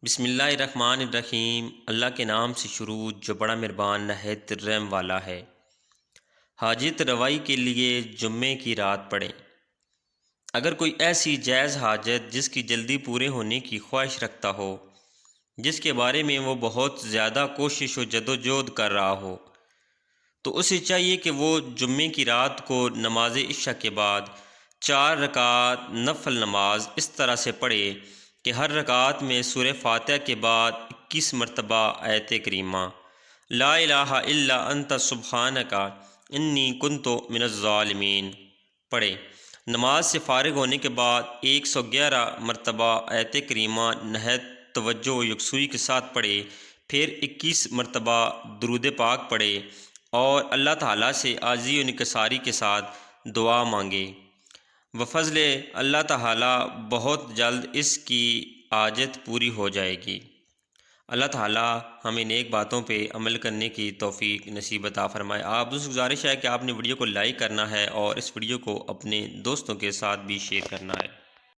بسم اللہ الرحمن الرحیم۔ اللہ کے نام سے شروع جو بڑا مہربان نہایت رحم والا ہے۔ حاجت روائی کے لیے جمعے کی رات پڑھیں۔ اگر کوئی ایسی جائز حاجت جس کی جلدی پورے ہونے کی خواہش رکھتا ہو، جس کے بارے میں وہ بہت زیادہ کوشش و جدوجہد کر رہا ہو، تو اسے چاہیے کہ وہ جمعے کی رات کو نماز عشاء کے بعد 4 رکعت نفل نماز اس طرح سے پڑھے کہ ہر رکعت میں سورہ فاتحہ کے بعد 21 مرتبہ آیت کریمہ لا الہ الا انت سبحانک انی کنت من الظالمین پڑھے۔ نماز سے فارغ ہونے کے بعد 111 مرتبہ آیت کریمہ نہایت توجہ و یکسوئی کے ساتھ پڑھے، پھر 21 مرتبہ درود پاک پڑھے اور اللہ تعالیٰ سے عاجزی و انکساری کے ساتھ دعا مانگے۔ بفضل اللہ تعالیٰ بہت جلد اس کی حاجت پوری ہو جائے گی۔ اللہ تعالیٰ ہمیں نیک باتوں پہ عمل کرنے کی توفیق نصیب عطا فرمائے۔ آپ سے گزارش ہے کہ آپ نے ویڈیو کو لائک کرنا ہے اور اس ویڈیو کو اپنے دوستوں کے ساتھ بھی شیئر کرنا ہے۔